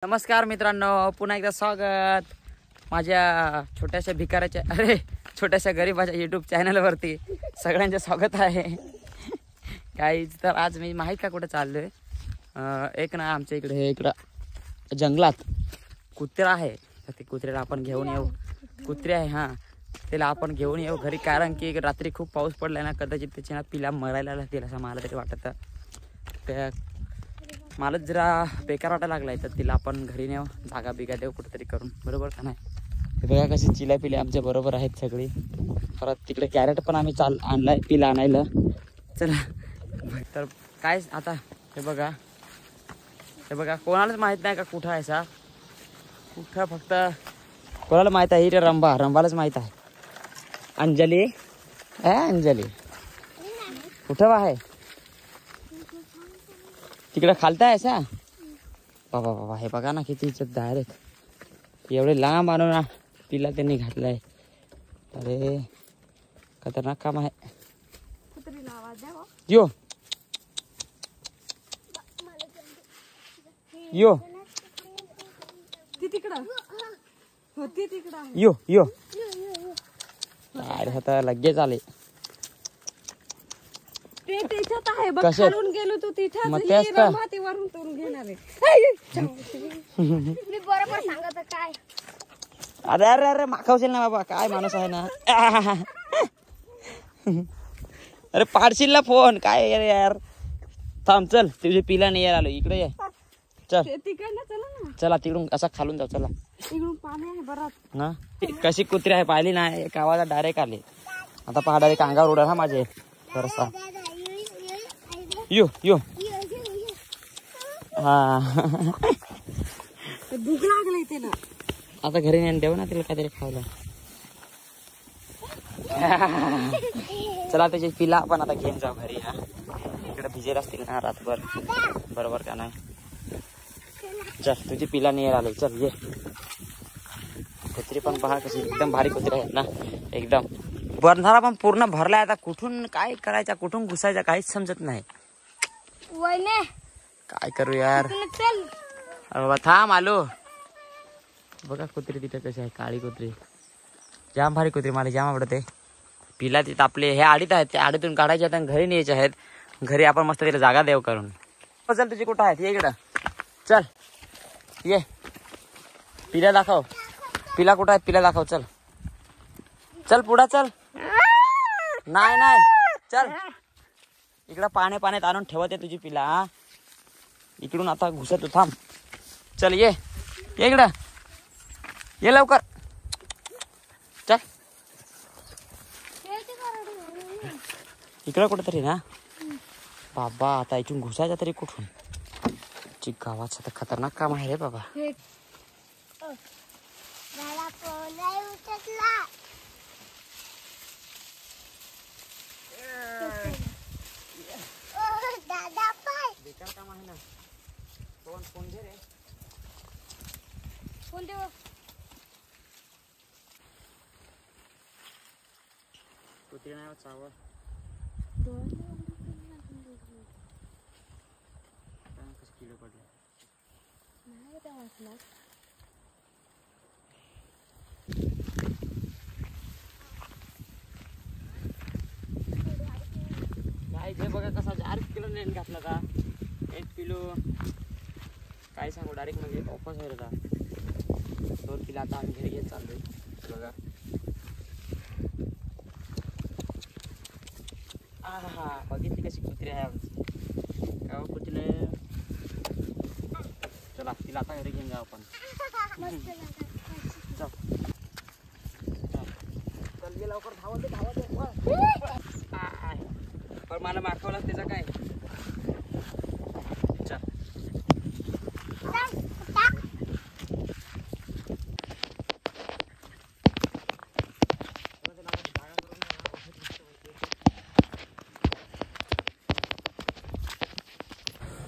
नमस्कार मित्रांनो, पुन्हा एकदा स्वागत माझ्या छोट्याशा भिकाऱ्याच्या छोट्याशा गरीबाच्या यूट्यूब चॅनलवरती. सगळ्यांचं स्वागत आहे. गाईज, तर आज मी माहीत का कुठे चाललोय? एक ना आमच्या इकडं जंगलात कुत्रा आहे. तर ते कुत्र्याला आपण घेऊन येऊ. कुत्रे आहे हां, त्याला आपण घेऊन येऊ घरी, कारण की रात्री खूप पाऊस पडला ना, कदाचित त्याची ना पिला मरायला लागतील असं मला तरी वाटतं. त्या मला जरा बेकार वाटायला लागलाय, तर तिला आपण घरी नेऊ, जागा बिगा देऊ कुठेतरी करून, बरोबर का नाही? हे बघा कशी चिल्या पिल्या आमच्या बरोबर आहेत सगळी. परत तिकडे कॅरेट पण आम्ही आणलाय पिला आणायला. चला तर काय आता हे बघा कोणालाच माहीत नाही का कुठं आहे सा कुठं, फक्त कोणाला माहीत आहे रे रंबालाच माहीत आहे. अंजली अंजली कुठं आहे? तिकडं खालताय सा बाबा बाबा. हे बघा ना किती डायरेक्ट एवढे लांब आणून ना तिला त्यांनी घातलाय. अरे खतरनाक काम आहे. यो यो यो यो अरे आता लगेच आले. गेलो तू तिथं मातीवरून तोडून घेणार आहे. मी बरोबर सांगत काय. अरे अरे अरे माखावशील ना बाबा, काय माणूस आहे ना. अरे पाडशील ना फोन, काय अरे यार. थांब चल, तुझे पिला नाही यार आलो. इकडे ये चल, चला तिकडून असा खालून जाऊ. चला इकडून पाणी आहे बराच ना. कशी कुत्री आहे पाहिली ना, एक आवाज डायरेक्ट आले. आता पहा डायरेक्ट अंगावर उडा ना माझे. बरसा यो यो हा. भूक लागली तिला. आता घरी नेऊन देऊ ना तिला काहीतरी खायला. चला त्याची पिला आपण आता घेऊन जाऊ घरी. हा इकडे भिजेल असतील ना रातभर, बरोबर का नाही? चल तुझी पिला नाही आली. चल ये. कुत्री पण पहा कशी एकदम भारी कुत्री आहेत ना, एकदम. बरणारा पण पूर्ण भरलाय. आता कुठून काय करायचा, कुठून घुसायचा काहीच समजत नाही. काय करू यार. अरे बाबा थांब आलो. बघा कुत्री तिथे कशी आहे, काळी कुत्री. जाम भारी कुत्री, मला जाम आवडते. पिला तिथं आपले हे आडीत आहेत, त्या आडीतून काढायचे आहेत आणि घरी न्यायचे आहेत. घरी आपण मस्त तिला जागा देव करून. चल तुझी कुठं आहेत, ये इकडं चल. ये पिला दाखव. पिला कुठं आहेत, पिला दाखव. चल चल पुढं चल. नाही नाही चल इकडं पाण्यात आणून ठेवते तुझी पिला. हा इकडून आता घुसत तू, थांब. चल ये इकडं, ये लवकर. चल इकडं कुठंतरी ना बाबा. आता इथून घुसायचा तरी कुठून? गावाचं तर खतरनाक काम आहे रे बाबा. बेकार काम आहे ना. फोन घे रे. फोन देऊ. कुत्री नाही चावळ. कसं किलो पडलं नाही त्या वाचला. काय बघा कसा 4 किलो नेन घातला का. 1 किलो काय सांगू, डायरेक्ट म्हणजे ऑफच होईल होता. 2 किलो आता आम्ही घरी घेत चाललोय. बघा हा बघितली कशी कुत्री आहे आमची. गाव कुत्रीला. चला तिला आता घरी घेऊन जाऊ आपण. चल ये लवकर, धावत पण मला मागवला त्याचा काय.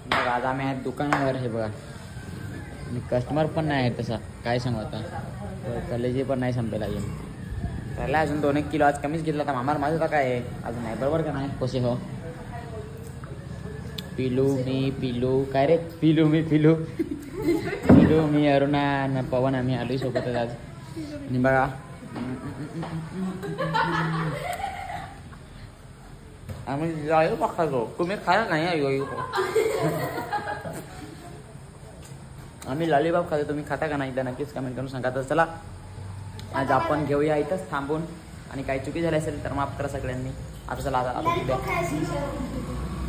बघा आज आम्ही आहेत दुकानावर. हे बघा आणि कस्टमर पण नाही आहे तसा, काय सांगू आता. कलेजी पण नाही संपेल अजून. त्याला अजून 2-1 किलो आज कमीच घेतला. तर मामाला माझं काय आहे अजून नाही, बरोबर का नाही? कसे हो पिलू मी पिलू काय रे पिलू मी अरुणा न पवन आम्ही आलोय सोबतच आज. आणि बघा आम्ही जायो खातो. तुम्ही खाया नाही आयो आम्ही लॉलीपॉप खातो. तुम्ही खाता का नाही एकदा नक्कीच कमेंट करून सांगा. तर चला आज आपण घेऊया इथंच थांबून. आणि काही चुकी झाली असेल तर माफ करा सगळ्यांनी. आता चला आता उद्या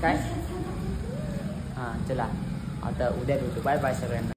काय हां चला आता उद्या भेटू. बाय बाय सगळ्यांना.